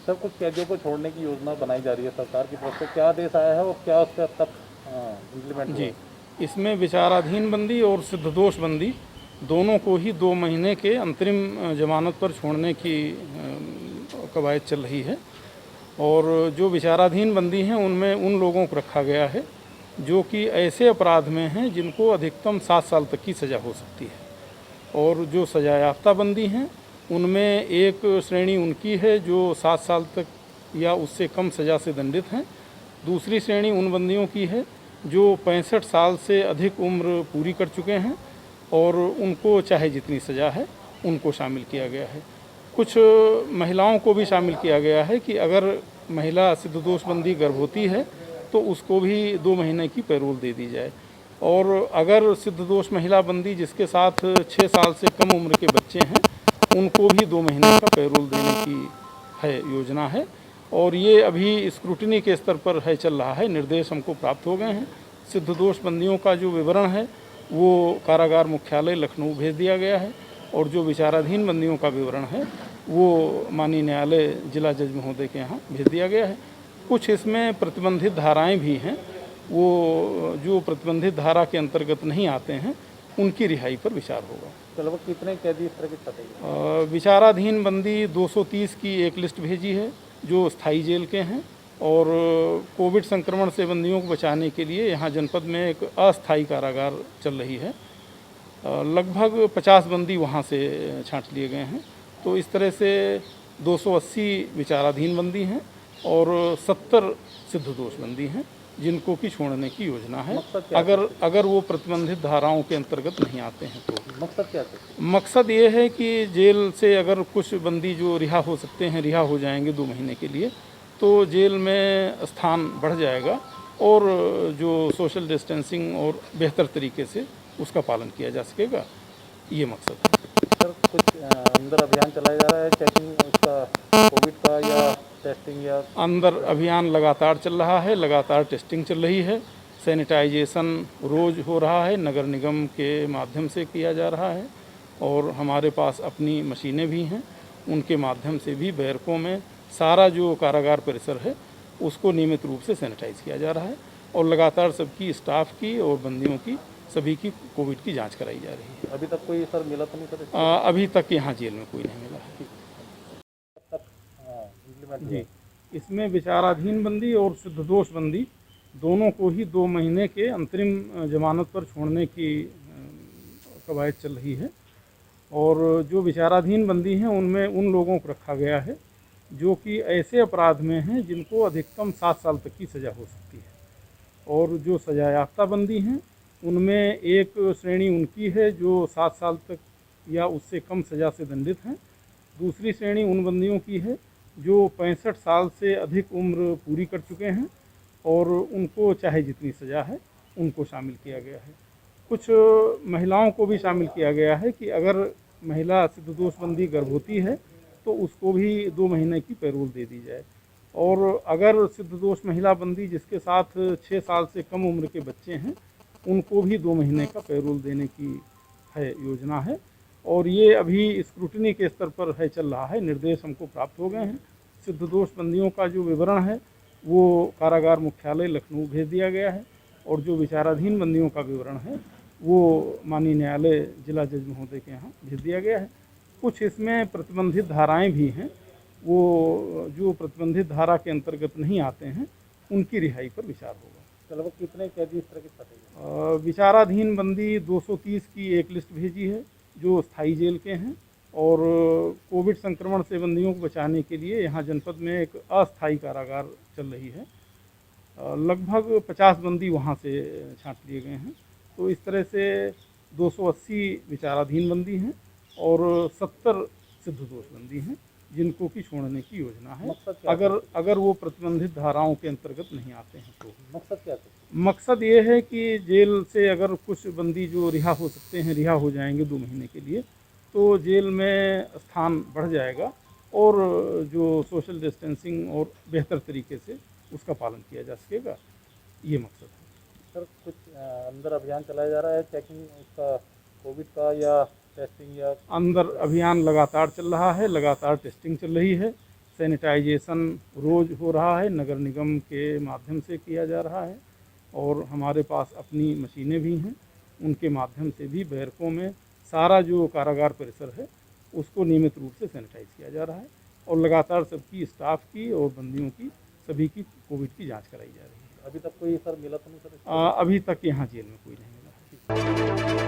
Sir कुछ कैदियों को छोड़ने की योजना बनाई जा रही है सरकार की तरफ से, क्या आदेश आया है और क्या उसका अब तक इम्प्लीमेंट हुआ जी, है? इसमें विचाराधीन बंदी और सिद्धदोष बंदी दोनों को ही 2 महीने के अंतरिम जमानत पर छोड़ने की कवायद चल रही है। और जो विचाराधीन बंदी हैं उनमें उन लोगों को रखा गया है जो कि ऐसे अपराध में हैं जिनको अधिकतम 7 साल तक की सज़ा हो सकती है। और जो सजा याफ्ता बंदी हैं उनमें एक श्रेणी उनकी है जो 7 साल तक या उससे कम सज़ा से दंडित हैं। दूसरी श्रेणी उन बंदियों की है जो 65 साल से अधिक उम्र पूरी कर चुके हैं और उनको चाहे जितनी सज़ा है उनको शामिल किया गया है। कुछ महिलाओं को भी शामिल किया गया है कि अगर महिला सिद्धदोष बंदी गर्भवती है तो उसको भी 2 महीने की पैरोल दे दी जाए। और अगर सिद्धदोष महिला बंदी जिसके साथ 6 साल से कम उम्र के बच्चे हैं उनको भी 2 महीने का पैरोल देने की है योजना है। और ये अभी स्क्रूटनी के स्तर पर है चल रहा है, निर्देश हमको प्राप्त हो गए हैं। सिद्धदोष बंदियों का जो विवरण है वो कारागार मुख्यालय लखनऊ भेज दिया गया है और जो विचाराधीन बंदियों का विवरण है वो माननीय न्यायालय जिला जज महोदय के यहाँ भेज दिया गया है। कुछ इसमें प्रतिबंधित धाराएं भी हैं, वो जो प्रतिबंधित धारा के अंतर्गत नहीं आते हैं उनकी रिहाई पर विचार होगा। तो लगभग कितने कैदी इस तरह की सजा? विचाराधीन बंदी 230 की एक लिस्ट भेजी है जो स्थायी जेल के हैं। और कोविड संक्रमण से बंदियों को बचाने के लिए यहाँ जनपद में एक अस्थायी कारागार चल रही है। लगभग 50 बंदी वहाँ से छांट लिए गए हैं। तो इस तरह से 280 विचाराधीन बंदी हैं और 70 सिद्धदोष बंदी हैं जिनको कि छोड़ने की योजना है अगर वो प्रतिबंधित धाराओं के अंतर्गत नहीं आते हैं तो। मकसद क्या है? मकसद ये है कि जेल से अगर कुछ बंदी जो रिहा हो सकते हैं रिहा हो जाएंगे 2 महीने के लिए तो जेल में स्थान बढ़ जाएगा और जो सोशल डिस्टेंसिंग और बेहतर तरीके से उसका पालन किया जा सकेगा, ये मकसद है। सर कुछ अंदर अभियान चलाया जा रहा है चेकिंग उसका, कोविड का या टेस्टिंग या? अंदर अभियान लगातार चल रहा है, लगातार टेस्टिंग चल रही है। सैनिटाइजेशन रोज़ हो रहा है, नगर निगम के माध्यम से किया जा रहा है और हमारे पास अपनी मशीनें भी हैं, उनके माध्यम से भी बैरकों में सारा जो कारागार परिसर है उसको नियमित रूप से सैनिटाइज किया जा रहा है और लगातार सबकी स्टाफ की और बंदियों की सभी की कोविड की जांच कराई जा रही है। अभी तक कोई सर मिला तो नहीं सर? अभी तक यहाँ जेल में कोई नहीं मिला है। इम्प्लीमेंट जी, इसमें विचाराधीन बंदी और सिद्धदोष बंदी दोनों को ही 2 महीने के अंतरिम जमानत पर छोड़ने की कवायद चल रही है। और जो विचाराधीन बंदी हैं उनमें उन लोगों को रखा गया है जो कि ऐसे अपराध में हैं जिनको अधिकतम 7 साल तक की सज़ा हो सकती है। और जो सजा याफ्ता बंदी हैं उनमें एक श्रेणी उनकी है जो 7 साल तक या उससे कम सज़ा से दंडित हैं। दूसरी श्रेणी उन बंदियों की है जो 65 साल से अधिक उम्र पूरी कर चुके हैं और उनको चाहे जितनी सज़ा है उनको शामिल किया गया है। कुछ महिलाओं को भी शामिल किया गया है कि अगर महिला सिद्धदोष बंदी गर्भवती है तो उसको भी 2 महीने की पैरोल दे दी जाए। और अगर सिद्धदोष महिला बंदी जिसके साथ 6 साल से कम उम्र के बच्चे हैं उनको भी 2 महीने का पैरोल देने की है योजना है। और ये अभी स्क्रूटनी के स्तर पर है चल रहा है, निर्देश हमको प्राप्त हो गए हैं। सिद्धदोष बंदियों का जो विवरण है वो कारागार मुख्यालय लखनऊ भेज दिया गया है और जो विचाराधीन बंदियों का विवरण है वो माननीय न्यायालय जिला जज महोदय के यहाँ भेज दिया गया है। कुछ इसमें प्रतिबंधित धाराएं भी हैं, वो जो प्रतिबंधित धारा के अंतर्गत नहीं आते हैं उनकी रिहाई पर विचार होगा। तो लगभग कितने कैदी इस तरह की सजा? विचाराधीन बंदी 230 की एक लिस्ट भेजी है जो स्थायी जेल के हैं। और कोविड संक्रमण से बंदियों को बचाने के लिए यहाँ जनपद में एक अस्थायी कारागार चल रही है। लगभग 50 बंदी वहाँ से छांट लिए गए हैं। तो इस तरह से 280 विचाराधीन बंदी हैं और 70 सिद्धदोष बंदी हैं जिनको कि छोड़ने की योजना है अगर वो प्रतिबंधित धाराओं के अंतर्गत नहीं आते हैं तो। मकसद क्या है? मकसद ये है कि जेल से अगर कुछ बंदी जो रिहा हो सकते हैं रिहा हो जाएंगे 2 महीने के लिए तो जेल में स्थान बढ़ जाएगा और जो सोशल डिस्टेंसिंग और बेहतर तरीके से उसका पालन किया जा सकेगा, ये मकसद है। सर कुछ अंदर अभियान चलाया जा रहा है चेकिंग उसका, कोविड का या टेस्टिंग या? अंदर अभियान लगातार चल रहा है, लगातार टेस्टिंग चल रही है। सैनिटाइजेशन रोज़ हो रहा है, नगर निगम के माध्यम से किया जा रहा है और हमारे पास अपनी मशीनें भी हैं, उनके माध्यम से भी बैरकों में सारा जो कारागार परिसर है उसको नियमित रूप से सैनिटाइज किया जा रहा है और लगातार सबकी स्टाफ की और बंदियों की सभी की कोविड की जांच कराई जा रही है। अभी तक कोई सर मिला तो नहीं सर? अभी तक यहाँ जेल में कोई नहीं मिला है।